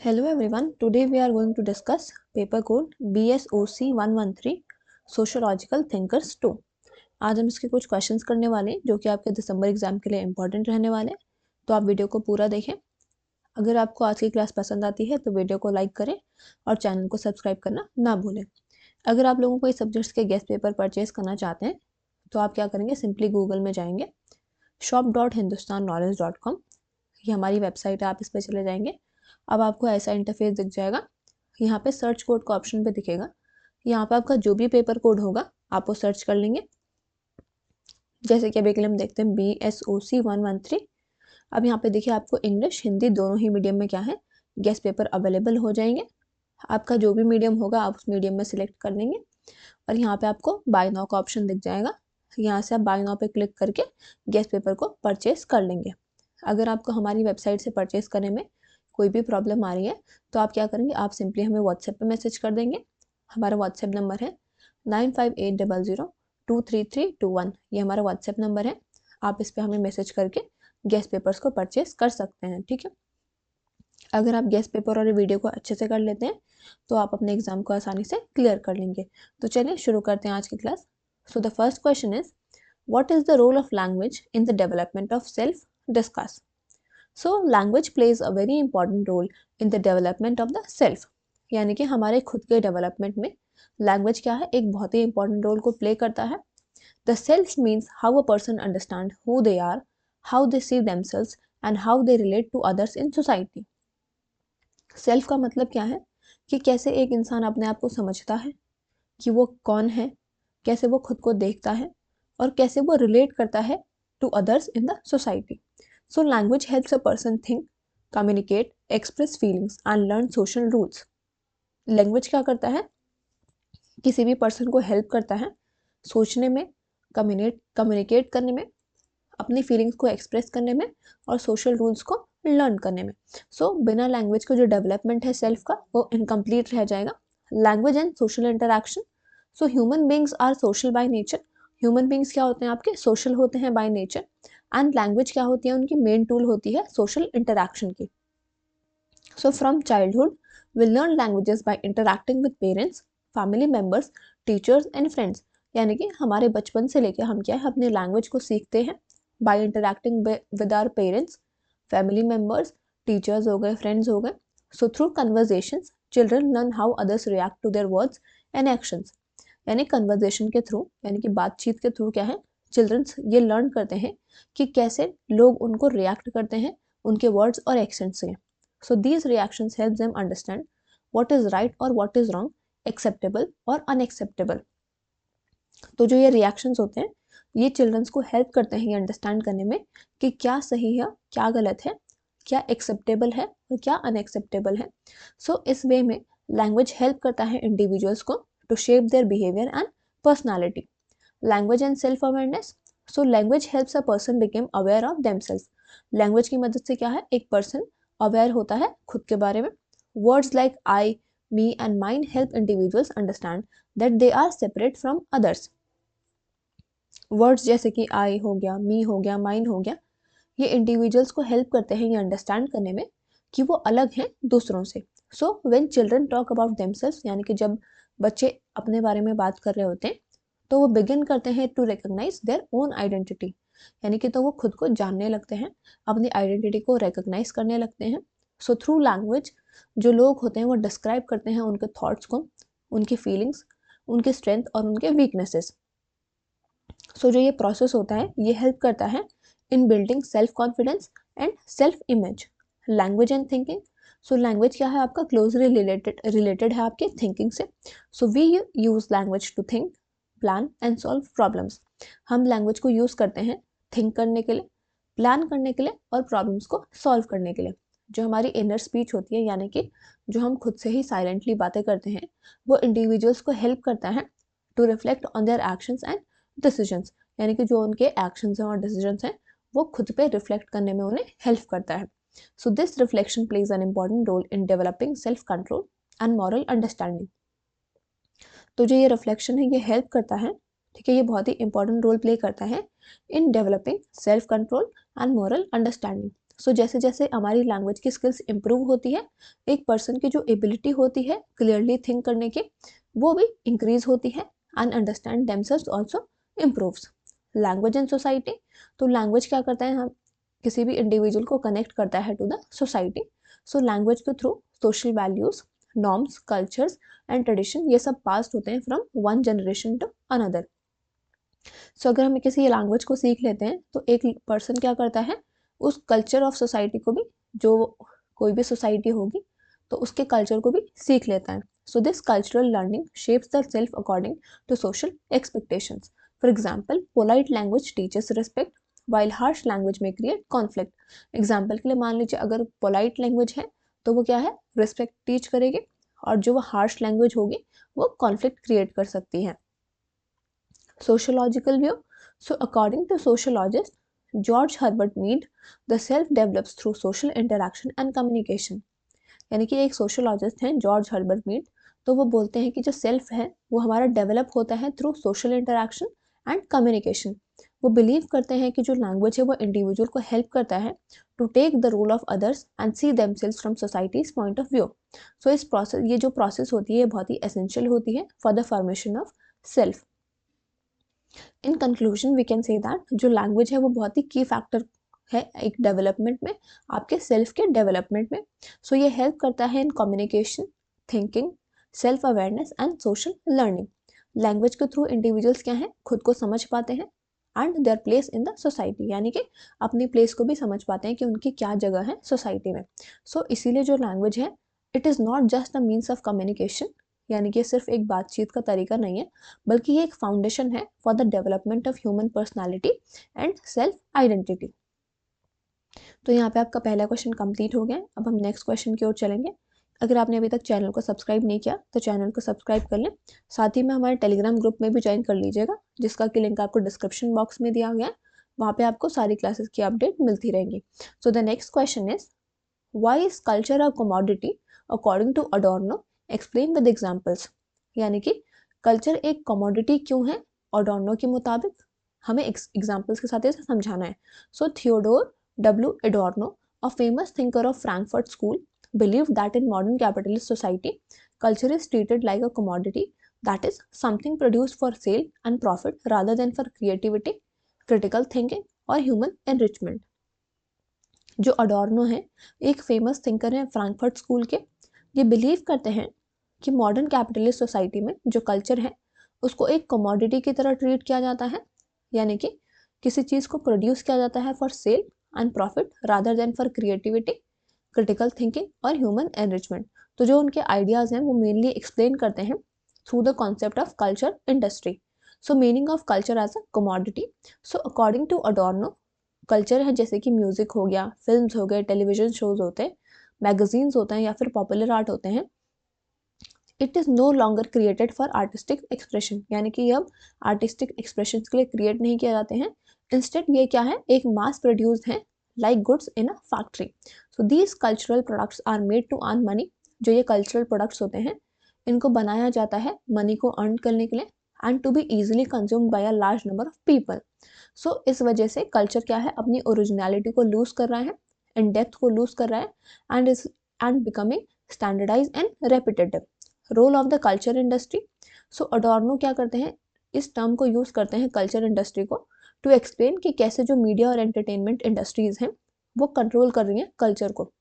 Hello everyone, today we are going to discuss paper code BSOC 113 Sociological Thinkers 2। आज हम इसके कुछ questions करने वाले हैं जो कि आपके दिसंबर एग्जाम के लिए इंपॉर्टेंट रहने वाले हैं, तो आप वीडियो को पूरा देखें। अगर आपको आज की क्लास पसंद आती है तो वीडियो को लाइक करें और चैनल को सब्सक्राइब करना ना भूलें। अगर आप लोगों को इस सब्जेक्ट्स के गेस्ट पेपर परचेज करना चाहते हैं तो आप क्या करेंगे, सिंपली गूगल में जाएंगे, shop.hindustannowledge.com, ये हमारी वेबसाइट है, आप इस पर चले जाएंगे। अब आपको ऐसा इंटरफेस दिख जाएगा, यहाँ पे सर्च कोड का ऑप्शन पे दिखेगा, यहाँ पे आपका जो भी पेपर कोड होगा आप वो सर्च कर लेंगे। जैसे कि अभी के लिए हम देखते हैं BSOC 113। अब यहाँ पे देखिए आपको इंग्लिश हिंदी दोनों ही मीडियम में क्या है, गेस्ट पेपर अवेलेबल हो जाएंगे। आपका जो भी मीडियम होगा आप उस मीडियम में सिलेक्ट कर लेंगे और यहाँ पे आपको बाय नाउ का ऑप्शन दिख जाएगा, यहाँ से आप बाय नाउ पे क्लिक करके गेस्ट पेपर को परचेज कर लेंगे। अगर आपको हमारी वेबसाइट से परचेज करने में कोई भी प्रॉब्लम आ रही है तो आप क्या करेंगे, आप सिंपली हमें व्हाट्सएप पे मैसेज कर देंगे। हमारा व्हाट्सएप नंबर है 9580023321, ये हमारा व्हाट्सएप नंबर है। आप इस पर हमें मैसेज करके गेस्ट पेपर्स को परचेज कर सकते हैं, ठीक है। अगर आप गेस्ट पेपर और वीडियो को अच्छे से कर लेते हैं तो आप अपने एग्जाम को आसानी से क्लियर कर लेंगे। तो चलिए शुरू करते हैं आज की class. So the first question is, what is the role of language in the development of self? Discuss. So language plays a very important role in the development of the self, यानी कि हमारे खुद के development में language क्या है, एक बहुत ही इंपॉर्टेंट रोल को प्ले करता है। The self means how a person understand who they are, how they see themselves and how they relate to others in society. Self का मतलब क्या है कि कैसे एक इंसान अपने आप को समझता है कि वो कौन है, कैसे वो खुद को देखता है और कैसे वो रिलेट करता है to others in the society. So language helps a person think, communicate, express feelings and learn social rules. Language क्या करता है, किसी भी पर्सन को हेल्प करता है सोचने में, कम्युनिकेट करने में, अपनी फीलिंग्स को एक्सप्रेस करने में और सोशल रूल्स को लर्न करने में। सो बिना लैंग्वेज को जो डेवलपमेंट है सेल्फ का वो इनकम्प्लीट रह जाएगा। Language and social interaction. So human beings are social by nature. Human beings क्या होते हैं आपके, सोशल होते हैं बाय नेचर। एंड लैंग्वेज क्या होती है, उनकी मेन टूल होती है सोशल इंटरैक्शन की। So from childhood we learn languages by interacting with parents, family members, teachers and friends, यानी कि हमारे बचपन से लेकर हम क्या है अपने लैंग्वेज को सीखते हैं by interacting with our parents, family members, teachers हो गए, फ्रेंड्स हो गए। So through conversations children learn how others react to their words and actions, यानी कन्वर्जेशन के थ्रू, यानी कि बातचीत के थ्रू क्या है, चिल्ड्रंस ये लर्न करते हैं कि कैसे लोग उनको रिएक्ट करते हैं उनके वर्ड्स और एक्शन से। So these reactions help them understand what is right और व्हाट इज रॉन्ग, एक्सेप्टेबल और अनएक्सेप्टेबल। तो जो ये रिएक्शंस होते हैं ये चिल्ड्रंस को हेल्प करते हैं ये अंडरस्टैंड करने में कि क्या सही है, क्या गलत है, क्या एक्सेप्टेबल है और क्या अनएक्सेप्टेबल है। सो इस वे में लैंग्वेज हेल्प करता है इंडिविजुअल्स को to shape their behaviour and personality. Language and self awareness. So language helps a person become aware of themselves. Language की मदद से क्या है, एक पर्सन अवेयर होता है खुद के बारे में। Words like I, me and mine help individuals understand that they are separate from others. Words जैसे कि आई हो गया, मी हो गया, माइन हो गया, ये इंडिविजुअल्स को हेल्प करते हैं ये अंडरस्टैंड करने में कि वो अलग हैं दूसरों से। So when children talk about themselves, यानी कि जब बच्चे अपने बारे में बात कर रहे होते हैं तो वो बिगिन करते हैं to recognise their own identity, यानी कि तो वो खुद को जानने लगते हैं, अपनी आइडेंटिटी को रिकॉग्नाइज करने लगते हैं। सो थ्रू लैंग्वेज जो लोग होते हैं वो डिस्क्राइब करते हैं उनके थॉट्स को, उनकी फीलिंग्स, उनके स्ट्रेंथ और उनके वीकनेसेस। सो जो ये प्रोसेस होता है ये हेल्प करता है in building self confidence and self image. Language and thinking. So language क्या है आपका, क्लोजली रिलेटेड है आपके थिंकिंग से। So we use language to think, plan and solve problems. हम लैंग्वेज को यूज करते हैं थिंक करने के लिए, प्लान करने के लिए और प्रॉब्लम्स को सॉल्व करने के लिए। जो हमारी इनर स्पीच होती है, यानी कि जो हम खुद से ही साइलेंटली बातें करते हैं, वो इंडिविजुअल्स को हेल्प करता है to reflect on their actions and decisions, यानी कि जो उनके एक्शंस हैं और डिसीजंस हैं वो खुद पे रिफ्लेक्ट करने में उन्हें हेल्प करता है। So this reflection plays an important role in developing self control and moral understanding. तो जो ये रिफ्लेक्शन है ये हेल्प करता है, ठीक है, ये बहुत ही इंपॉर्टेंट रोल प्ले करता है in developing self control and moral understanding. So जैसे जैसे हमारी लैंग्वेज की स्किल्स इंप्रूव होती है, एक पर्सन की जो एबिलिटी होती है क्लियरली थिंक करने की, वो भी इंक्रीज होती है, and understand themselves also improves. Language in society, तो लैंग्वेज क्या करता है, हम किसी भी इंडिविजुअल को कनेक्ट करता है to the society. So language के through social values, norms, cultures and tradition ये सब पास्ड होते हैं from one generation to another. So अगर हम किसी लैंग्वेज को सीख लेते हैं तो एक पर्सन क्या करता है, उस कल्चर ऑफ सोसाइटी को भी, जो कोई भी सोसाइटी होगी तो उसके कल्चर को भी सीख लेता है। So this cultural learning shapes the self according to social expectations. For example, polite language teachers respect while harsh language may create conflict. Example के लिए मान लीजिए अगर पोलाइट लैंग्वेज है तो वो क्या है, रिस्पेक्ट टीच करेगी, और जो वो हार्श लैंग्वेज होगी वो कॉन्फ्लिक्ट क्रिएट कर सकती है। Sociological view. So, according to sociologist George Herbert Mead, the self develops through social interaction and communication. यानी कि एक सोशोलॉजिस्ट हैं जॉर्ज हर्बर्ट मीड, तो वो बोलते हैं कि जो सेल्फ है वो हमारा डेवलप होता है through social interaction and communication. वो बिलीव करते हैं कि जो लैंग्वेज है वो इंडिविजुअल को हेल्प करता है to take the role of others and see themselves from society's point of view. So इस प्रोसेस, ये जो प्रोसेस होती है बहुत ही एसेंशियल होती है for the formation of self. In conclusion we can say that जो लैंग्वेज है वो बहुत ही की फैक्टर है एक डेवलपमेंट में, आपके सेल्फ के डेवलपमेंट में। सो ये हेल्प करता है in communication, thinking, self awareness and social learning. Language के थ्रू इंडिविजुअल्स क्या है, खुद को समझ पाते हैं and their place in the society, यानी कि अपनी प्लेस को भी समझ पाते हैं कि उनकी क्या जगह है सोसाइटी में। सो इसीलिए जो लैंग्वेज है, it is not just a means of communication, यानी कि सिर्फ एक बातचीत का तरीका नहीं है, बल्कि ये एक फाउंडेशन है for the development of human personality and self identity. तो यहाँ पे आपका पहला क्वेश्चन कंप्लीट हो गया। अब हम नेक्स्ट क्वेश्चन की ओर चलेंगे। अगर आपने अभी तक चैनल को सब्सक्राइब नहीं किया तो चैनल को सब्सक्राइब कर लें, साथ ही में हमारे टेलीग्राम ग्रुप में भी ज्वाइन कर लीजिएगा, जिसका कि लिंक आपको डिस्क्रिप्शन बॉक्स में दिया गया है। वहाँ पे आपको सारी क्लासेस की अपडेट मिलती रहेंगी। So the next question is, why is culture a commodity according to Adorno, explain with examples. यानी कि कल्चर एक कमोडिटी क्यों है अडोर्नो के मुताबिक, हमें एग्जाम्पल्स के साथ इसे समझाना है। सो Theodore W. Adorno, a famous thinker of Frankfurt School, believed that in modern capitalist society, culture is treated like a commodity, that is, something produced for sale and profit rather than for creativity, critical thinking और human enrichment. जो अडोर्नो है, एक famous thinker हैं Frankfurt school के, ये believe करते हैं कि मॉडर्न कैपिटलिस्ट सोसाइटी में जो कल्चर है उसको एक कमोडिटी की तरह ट्रीट किया जाता है, यानी कि किसी चीज़ को प्रोड्यूस किया जाता है for sale and profit rather than for creativity, critical thinking और ह्यूमन एनरिचमेंट। तो जो उनके आइडियाज़ हैं वो मेनली एक्सप्लेन करते हैं through the concept of culture industry. So meaning of culture as a commodity. So according to Adorno, culture है जैसे कि म्यूज़िक हो गया, फिल्म्स हो गए, टेलीविजन शोज होते हैं, मैगजीन्स होते हैं या फिर पॉपुलर आर्ट होते हैं, it is no longer created for artistic expression, यानी कि अब आर्टिस्टिक एक्सप्रेशन के लिए क्रिएट नहीं किए जाते हैं। इंस्टेड ये क्या है, एक मास प्रोड्यूस्ड है like goods in a factory. So these cultural products are made to earn money. जो ये कल्चरल प्रोडक्ट्स होते हैं इनको बनाया जाता है मनी को अर्न करने के लिए and to be easily consumed by a large number of people. So इस वजह से कल्चर क्या है, अपनी ओरिजिनलिटी को लूज कर रहा है, इन डेप्थ को लूज कर रहा है and becoming standardize and repetitive. Role of the culture industry. So Adorno क्या करते हैं, इस टर्म को यूज़ करते हैं कल्चर इंडस्ट्री को टू एक्सप्लेन कि कैसे जो मीडिया और एंटरटेनमेंट इंडस्ट्रीज़ हैं वो कंट्रोल कर रही हैं कल्चर को।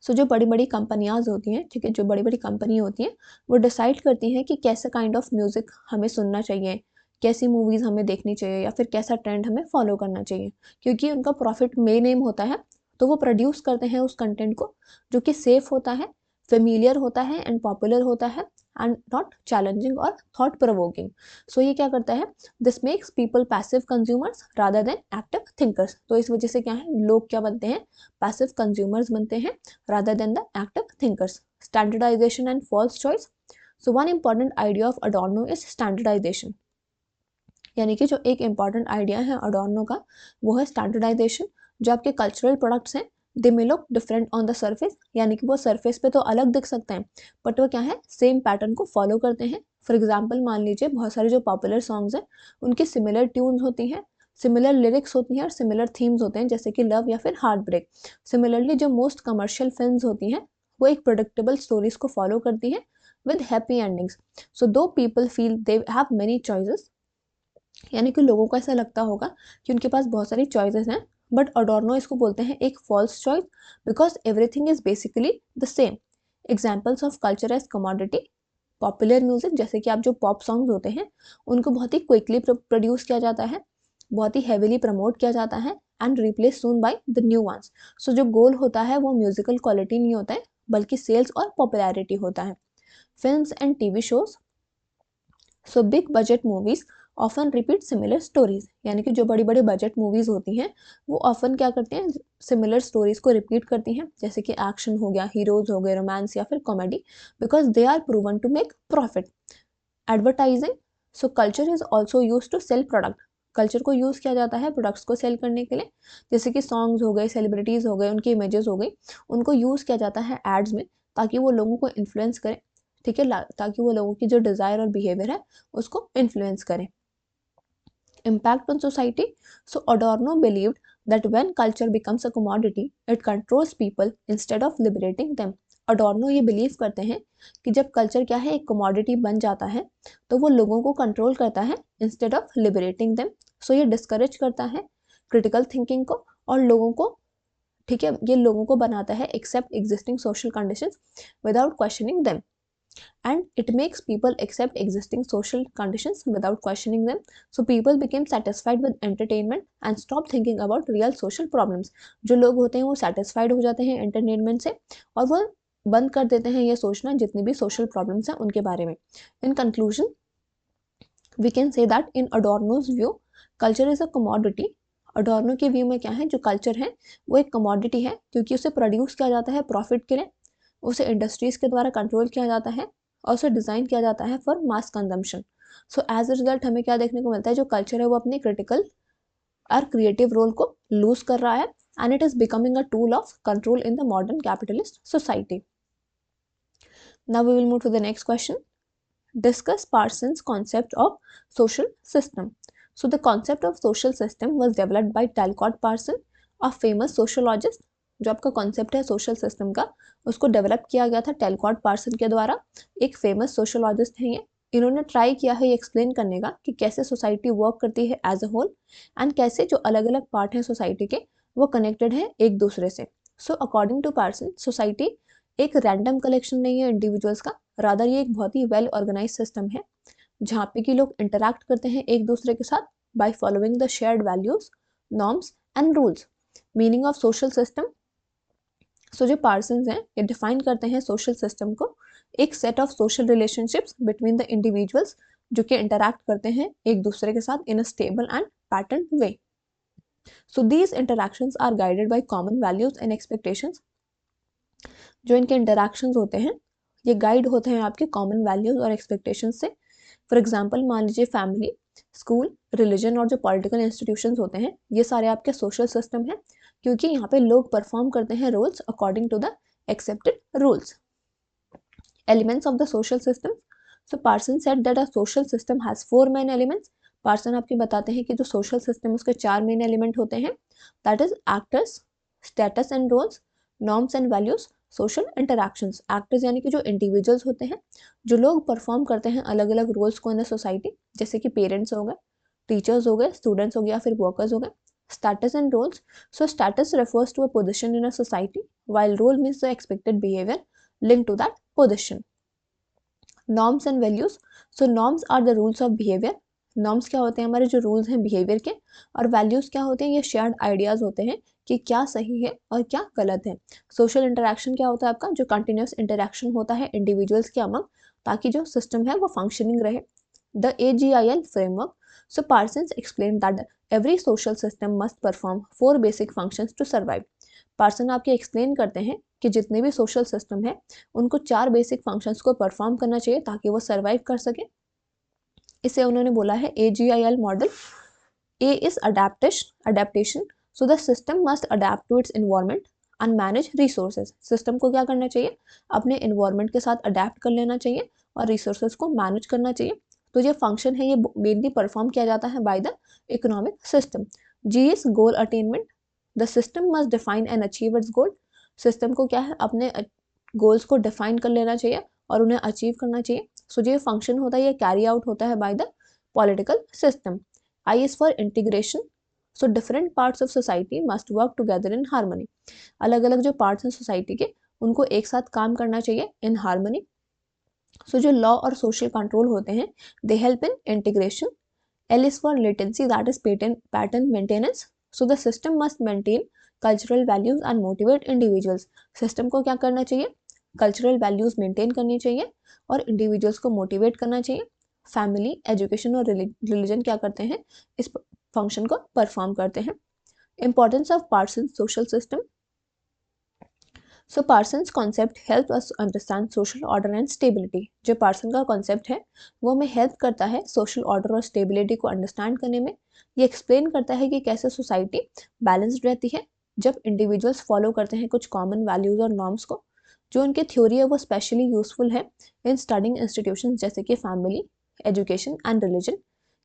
सो जो बड़ी बड़ी कंपनियाँ होती हैं, ठीक है, जो बड़ी बड़ी कंपनी होती हैं वो डिसाइड करती हैं कि कैसे काइंड ऑफ म्यूज़िक हमें सुनना चाहिए, कैसी मूवीज़ हमें देखनी चाहिए या फिर कैसा ट्रेंड हमें फॉलो करना चाहिए, क्योंकि उनका प्रॉफिट मेन एम होता है। तो वो प्रोड्यूस करते हैं उस कंटेंट को जो कि सेफ होता है, फेमिलियर होता है एंड पॉपुलर होता है एंड नॉट चैलेंजिंग और थॉट प्रोवोकिंग। सो ये क्या करता है, this makes people passive consumers rather than active thinkers. तो इस वजह से क्या है, लोग क्या बनते हैं, पैसिव कंज्यूमर्स बनते हैं rather than the active thinkers. Standardization and false choice. So one important idea of Adorno is standardization, यानी कि जो एक इंपॉर्टेंट आइडिया है अडोर्नो का वो है स्टैंडर्डाइजेशन। जो आपके कल्चरल प्रोडक्ट्स हैं they may look different on the surface, यानी कि वो सर्फेस पे तो अलग दिख सकते हैं बट वो क्या है, सेम पैटर्न को फॉलो करते हैं। फॉर एग्जाम्पल मान लीजिए बहुत सारे जो पॉपुलर सॉन्ग्स हैं उनकी सिमिलर ट्यून्स होती हैं, सिमिलर लिरिक्स होती हैं और सिमिलर थीम्स होते हैं, जैसे कि लव या फिर हार्ट ब्रेक। सिमिलरली जो मोस्ट कमर्शियल फिल्म्स होती हैं वो एक प्रेडिक्टेबल स्टोरीज को फॉलो करती हैं with happy endings. So though people feel they have many choices, यानी कि लोगों को ऐसा लगता होगा कि उनके पास बहुत सारी चॉइसेस हैं, बट अडोर्नो इसको बोलते हैं एक false choice, because everything is basically the same. Examples of culture as commodity, popular music, जैसे कि आप जो पॉप सॉन्ग्स होते हैं उनको बहुत ही क्विकली प्रोड्यूस किया जाता है, बहुत ही हैवीली प्रमोट किया जाता है and replace soon by the new ones. So जो गोल होता है वो म्यूजिकल क्वालिटी नहीं होता है, बल्कि सेल्स और पॉपुलैरिटी होता है। Films and TV shows, so big budget movies often repeat similar stories, यानी कि जो बड़ी बड़ी बजट मूवीज होती हैं वो ऑफन क्या करते हैं, सिमिलर स्टोरीज को रिपीट करती हैं, जैसे कि एक्शन हो गया, हीरोज हो गए, रोमांस या फिर comedy, because they are proven to make profit. Advertising, so culture is also use to sell product, culture को यूज़ किया जाता है प्रोडक्ट्स को सेल करने के लिए, जैसे कि सॉन्ग्स हो गए, सेलिब्रिटीज़ हो गए, उनकी इमेजेस हो गई, उनको यूज़ किया जाता है एड्स में, ताकि वो लोगों को इन्फ्लुएंस करें, ठीक है, ताकि वो लोगों की जो डिज़ायर और बिहेवियर है उसको इन्फ्लुएंस करें। Impact on society, so Adorno believed that when culture becomes a commodity, it controls people instead of liberating them. अडोर्नो ये बिलीव करते हैं कि जब कल्चर क्या है एक कमोडिटी बन जाता है तो वो लोगों को कंट्रोल करता है इंस्टेड ऑफ लिबरेटिंग देम। सो ये डिस्करेज करता है क्रिटिकल थिंकिंग को और लोगों को, ठीक है, ये लोगों को बनाता है accept existing social conditions without questioning them, and it makes people accept existing social conditions without questioning them. So people became satisfied with entertainment and stop thinking about real social problems. जो लोग होते हैं वो satisfied हो जाते हैं entertainment से और वो बंद कर देते हैं ये सोचना जितनी भी social problems हैं उनके बारे में। In conclusion, we can say that in Adorno's view, culture is a commodity. अडोर्नो के व्यू में क्या है, जो कल्चर है वो एक कमोडिटी है, क्योंकि उसे प्रोड्यूस किया जाता है प्रॉफिट के लिए, उसे इंडस्ट्रीज के द्वारा कंट्रोल किया जाता है और उसे डिज़ाइन किया जाता है for mass consumption. So as a result हमें क्या देखने को मिलता है, जो कल्चर है वो अपने क्रिटिकल और क्रिएटिव रोल को लूज कर रहा है and it is becoming a tool of control in the modern capitalist society. Now we will move to the next question. Discuss Parsons' concept of social system. So the concept of social system was developed by Talcott Parsons, a famous sociologist. जो आपका concept है social system का उसको develop किया गया था टेलकॉट person के द्वारा, एक फेमस सोशोलॉजिस्ट हैं ये। इन्होंने ट्राई किया है ये एक्सप्लेन करने का कि कैसे सोसाइटी वर्क करती है एज अ होल एंड कैसे जो अलग अलग पार्ट हैं सोसाइटी के वो कनेक्टेड है एक दूसरे से। So according to Parsons, society एक रैंडम कलेक्शन नहीं है इंडिविजुअल्स का, रादर ये एक बहुत ही वेल ऑर्गेनाइज सिस्टम है जहाँ पे कि लोग इंटरैक्ट करते हैं एक दूसरे के साथ by following the shared values, norms and rules. Meaning of social system, so जो पार्सन्स हैं ये डिफाइन करते हैं सोशल सिस्टम को एक set of social relationships between the individuals जो कि इंटरैक्ट करते हैं एक दूसरे के साथ in a stable and pattern way. So these interactions are guided by common values and expectations. जो इनके इंटरैक्शंस होते हैं ये गाइड होते हैं आपके कॉमन वैल्यूज और एक्सपेक्टेशंस से। फॉर एग्जांपल मान लीजिए फैमिली, स्कूल, रिलीजन और जो पॉलिटिकल इंस्टीट्यूशंस होते हैं ये सारे आपके सोशल सिस्टम हैं, क्योंकि यहाँ पे लोग परफॉर्म करते हैं roles according to the accepted rules. Elements of the social system, so Parsons said that a social system has 4 main elements. Parsons आपके बताते हैं कि जो सोशल सिस्टम उसके 4 मेन एलिमेंट होते हैं, that is actors, status and roles, norms and values, social interactions. Actors यानी कि जो इंडिविजुअल्स होते हैं जो लोग परफॉर्म करते हैं अलग अलग रोल्स को इन द सोसाइटी, जैसे कि पेरेंट्स हो गए, टीचर्स हो गए, स्टूडेंट्स हो गए या फिर वर्कर्स हो गए। Status and roles, so status refers to a position in a society while role means the expected behavior linked to that position. Norms and values, so norms are the rules of behavior. Norms क्या होते हैं, हमारे जो rules हैं behaviour के, और values क्या होते हैं, ये शेयर्ड आइडियाज़ होते हैं कि क्या सही है और क्या गलत है। सोशल इंटरैक्शन क्या होता है आपका, जो कंटिन्यूस इंटरैक्शन होता है इंडिविजुअल्स के अमंग ताकि जो सिस्टम है वो फंक्शनिंग रहे। The AGIL framework, so Parsons explain that every social system must perform 4 basic functions to survive. Parsons आपके एक्सप्लेन करते हैं कि जितने भी सोशल सिस्टम है उनको 4 बेसिक फंक्शंस को परफॉर्म करना चाहिए ताकि वो सर्वाइव कर सके। इसे उन्होंने बोला है AGIL model. A is adaptation, so the system must adapt to its environment and manage resources. System को क्या करना चाहिए, अपने इन्वायरमेंट के साथ अडेप्ट कर लेना चाहिए और रिसोर्सेज को मैनेज करना चाहिए। तो ये फंक्शन है ये मेनली परफॉर्म किया जाता है by the economic system. G is goal attainment, the system must define and achieve its goal. System को क्या है अपने गोल्स को डिफाइन कर लेना चाहिए और उन्हें अचीव करना चाहिए। सो जो फंक्शन होता है ये कैरी आउट होता है by the political system. I is for integration, so different parts of society must work together in harmony. अलग अलग जो पार्ट्स हैं सोसाइटी के उनको एक साथ काम करना चाहिए इन हार्मनी। सो जो लॉ और सोशल कंट्रोल होते हैं they help in integration. L is for latency, that is pattern maintenance. So the system must maintain cultural values and motivate individuals. System को क्या करना चाहिए, cultural values maintain करनी चाहिए और individuals को motivate करना चाहिए। Family, education और religion क्या करते हैं, इस function को perform करते हैं। Importance of Parsons social system. So Parsons concept help us understand social order and stability. जो पार्सन का कॉन्सेप्ट है वो हमें हेल्प करता है सोशल ऑर्डर और स्टेबिलिटी को अंडरस्टैंड करने में। ये एक्सप्लेन करता है कि कैसे सोसाइटी बैलेंस्ड रहती है जब इंडिविजुअल्स फॉलो करते हैं कुछ कॉमन वैल्यूज़ और नॉर्म्स को। जो उनकी थ्योरी है वो स्पेशली यूजफुल है इन स्टडिंग इंस्टीट्यूशन जैसे कि family, education and religion.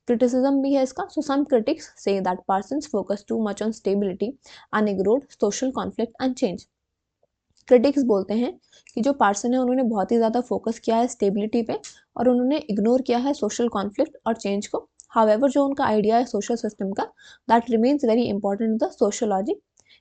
Criticism भी है इसका। So some critics say that Parsons focus too much on stability and ignored social conflict and change. Critics बोलते हैं कि जो पार्सन है उन्होंने बहुत ही ज़्यादा फोकस किया है स्टेबिलिटी पे और उन्होंने इग्नोर किया है सोशल कॉन्फ्लिक्ट और चेंज को। हाउएवर जो उनका आइडिया है सोशल सिस्टम का that remains very important in the sociology.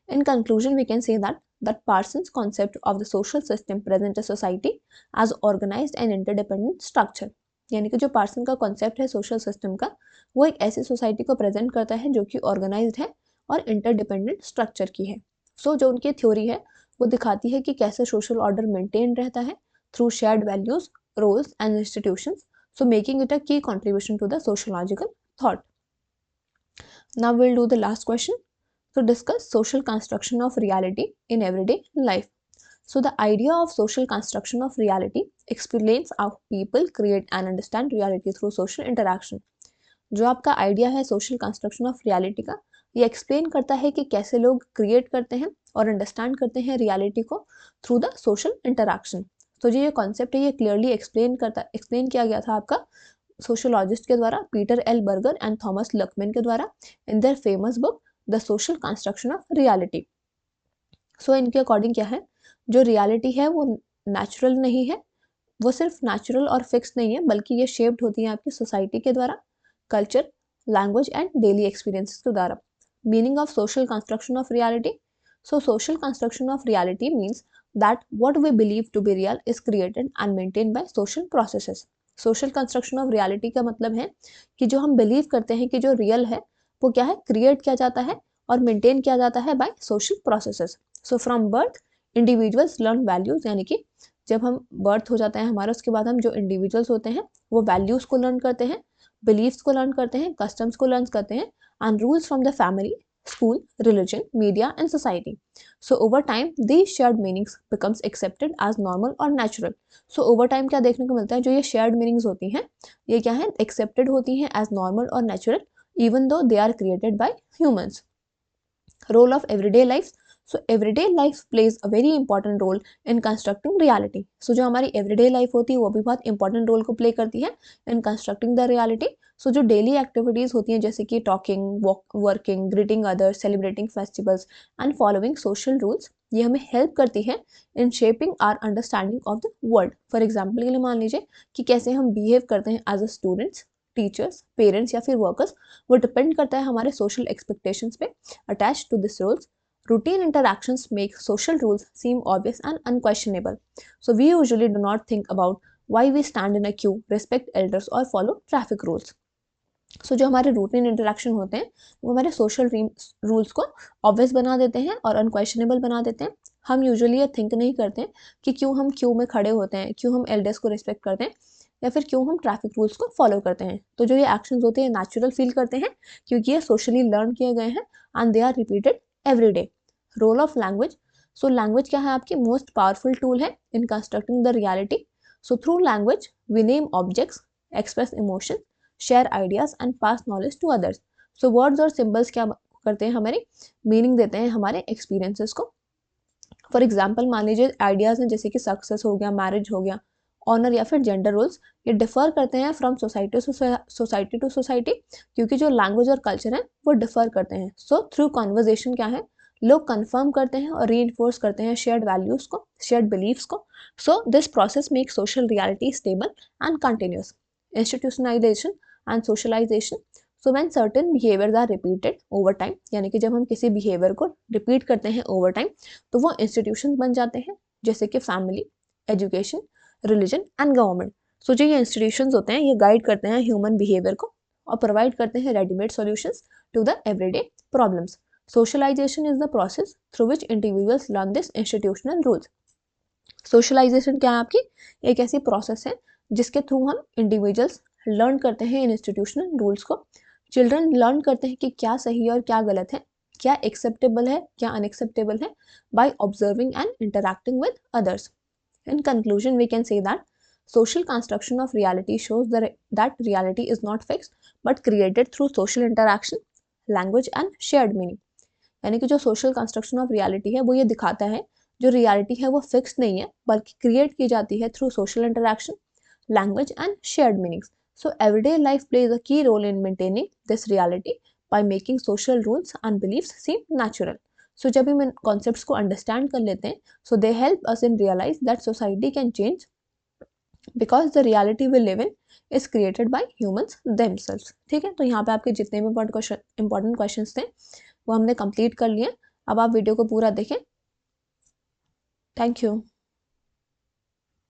In conclusion we can say that Parsons concept of the social system present a society as organized and interdependent structure। यानी कि जो person का concept है social system का वो एक ऐसी society को प्रेजेंट करता है जो कि ऑर्गेनाइज्ड है और इंटरडिपेंडेंट स्ट्रक्चर की है। सो जो उनकी थ्योरी है वो दिखाती है कि कैसे सोशल ऑर्डर मेंटेन रहता है through shared values, roles and institutions, so making it a key contribution to the sociological thought. Now will do the last question to discuss social construction of reality in everyday life. So the idea of social construction of reality explains how people create and understand reality through social interaction. जो आपका idea है social construction of reality का ये explain करता है कि कैसे लोग क्रिएट करते हैं और अंडरस्टैंड करते हैं रियलिटी को थ्रू द सोशल इंटरैक्शन। तो जो ये कॉन्सेप्ट है ये क्लियरली एक्सप्लेन किया गया था आपका सोशोलॉजिस्ट के द्वारा Peter L Berger and Thomas Luckmann के द्वारा in their famous book the social construction of reality. So इनके अकॉर्डिंग क्या है, जो रियलिटी है वो नेचुरल नहीं है, वो सिर्फ नेचुरल और फिक्स नहीं है बल्कि ये शेप्ड होती है आपकी सोसाइटी के द्वारा, culture, language and daily experiences के द्वारा। Meaning of social construction of reality. So social construction of reality means that what we believe to be real is created and maintained by social processes. Social construction of reality का मतलब है कि जो हम believe करते हैं कि जो रियल है वो क्या है, क्रिएट किया जाता है और मेंटेन किया जाता है bye social processes. So from birth individuals learn values, यानी कि जब हम बर्थ हो जाता है हमारा उसके बाद हम जो इंडिविजुअल्स होते हैं वो वैल्यूज को लर्न करते हैं, बिलीव्स को लर्न करते हैं, कस्टम्स को लर्न करते हैं and rules from the family, school, religion, media and society. So over time these shared meanings becomes accepted as normal or natural. So over time क्या देखने को मिलता है, जो ये shared meanings होती हैं ये क्या है, accepted होती हैं as normal और natural even though they are created by humans. Role of everyday life. So everyday life plays a very important role in constructing reality. So जो हमारी everyday life होती है वो भी बहुत important role को play करती है in constructing the reality. So जो daily activities होती हैं जैसे कि talking, working, greeting others, celebrating festivals and following social rules, ये हमें help करती है in shaping our understanding of the world. For example के लिए मान लीजिए कि कैसे हम behave करते हैं as a students, teachers, parents या फिर वर्कर्स, वो डिपेंड करता है हमारे सोशल एक्सपेक्टेशंस पे। Attach to this rules routine interactions make social rules seem obvious and unquestionable. So we usually do not think about why we stand in a queue, respect elders or follow traffic rules. So जो हमारे routine interaction होते हैं वो हमारे social rules को obvious बना देते हैं और अनक्वेश्चनेबल बना देते हैं। हम यूजुअली ये थिंक नहीं करते हैं कि क्यों हम क्यू में खड़े होते हैं, क्यों हम एल्डर्स को रिस्पेक्ट करते हैं या फिर क्यों हम ट्रैफिक रूल्स को फॉलो करते हैं। तो जो ये एक्शंस होते हैं नेचुरल फील करते हैं क्योंकि ये सोशली लर्न किए गए हैं and they are repeated every day. Role of language. So language क्या है आपकी मोस्ट पावरफुल टूल है in constructing the reality. So through language we name objects, express emotion, share ideas and pass knowledge to others. So words और symbols क्या करते हैं, हमारी meaning देते हैं हमारे एक्सपीरियंसेस को। फॉर एग्जाम्पल मान लीजिए आइडियाज हैं जैसे कि सक्सेस हो गया, मैरिज हो गया, ऑनर या फिर जेंडर रोल्स, ये डिफर करते हैं फ्रॉम सोसाइटी टू सोसाइटी, क्योंकि जो लैंग्वेज और कल्चर है वो डिफर करते हैं। सो थ्रू कॉन्वर्जेशन क्या है, लोग कंफर्म करते हैं और री करते हैं शेयर्ड वैल्यूज को, शेयर्ड बिलीव्स को। So this process make social reality stable and continuous. Institutionalisation and socialisation, so when certain behaviours are repeated over time, यानी कि जब हम किसी बिहेवियर को रिपीट करते हैं ओवर टाइम तो वो इंस्टीट्यूशन बन जाते हैं, जैसे कि family, education, religion and government. So जो ये इंस्टीट्यूशंस होते हैं ये गाइड करते हैं ह्यूमन बिहेवियर को और प्रोवाइड करते हैं readymade solutions to the everyday problems. Socialisation is the process through which individuals learn this institutional rules. Socialisation क्या है आपकी, एक ऐसी प्रोसेस है जिसके थ्रू हम इंडिविजुअल्स लर्न करते हैं इन इंस्टीट्यूशनल रूल्स को। चिल्ड्रन लर्न करते हैं कि क्या सही है और क्या गलत है, क्या एक्सेप्टेबल है, क्या अनएक्सेप्टेबल है, by observing and interacting with others. In conclusion, we can say that social construction of reality shows that reality is not fixed but created through social interaction, language and shared meaning. यानी कि जो social construction of reality है वो ये दिखाता है जो reality है वो fixed नहीं है बल्कि create की जाती है through social interaction, language and shared meanings. So everyday life plays a key role in maintaining this reality by making social rules and beliefs seem natural. So जब हम इन कॉन्सेप्ट्स को अंडरस्टैंड कर लेते हैं, so they help us in realize that society can change because the reality we live in is created by humans themselves. ठीक है, तो यहाँ पे आपके जितने भी इंपॉर्टेंट क्वेश्चंस थे वो हमने कंप्लीट कर लिए। अब आप वीडियो को पूरा देखें। Thank you.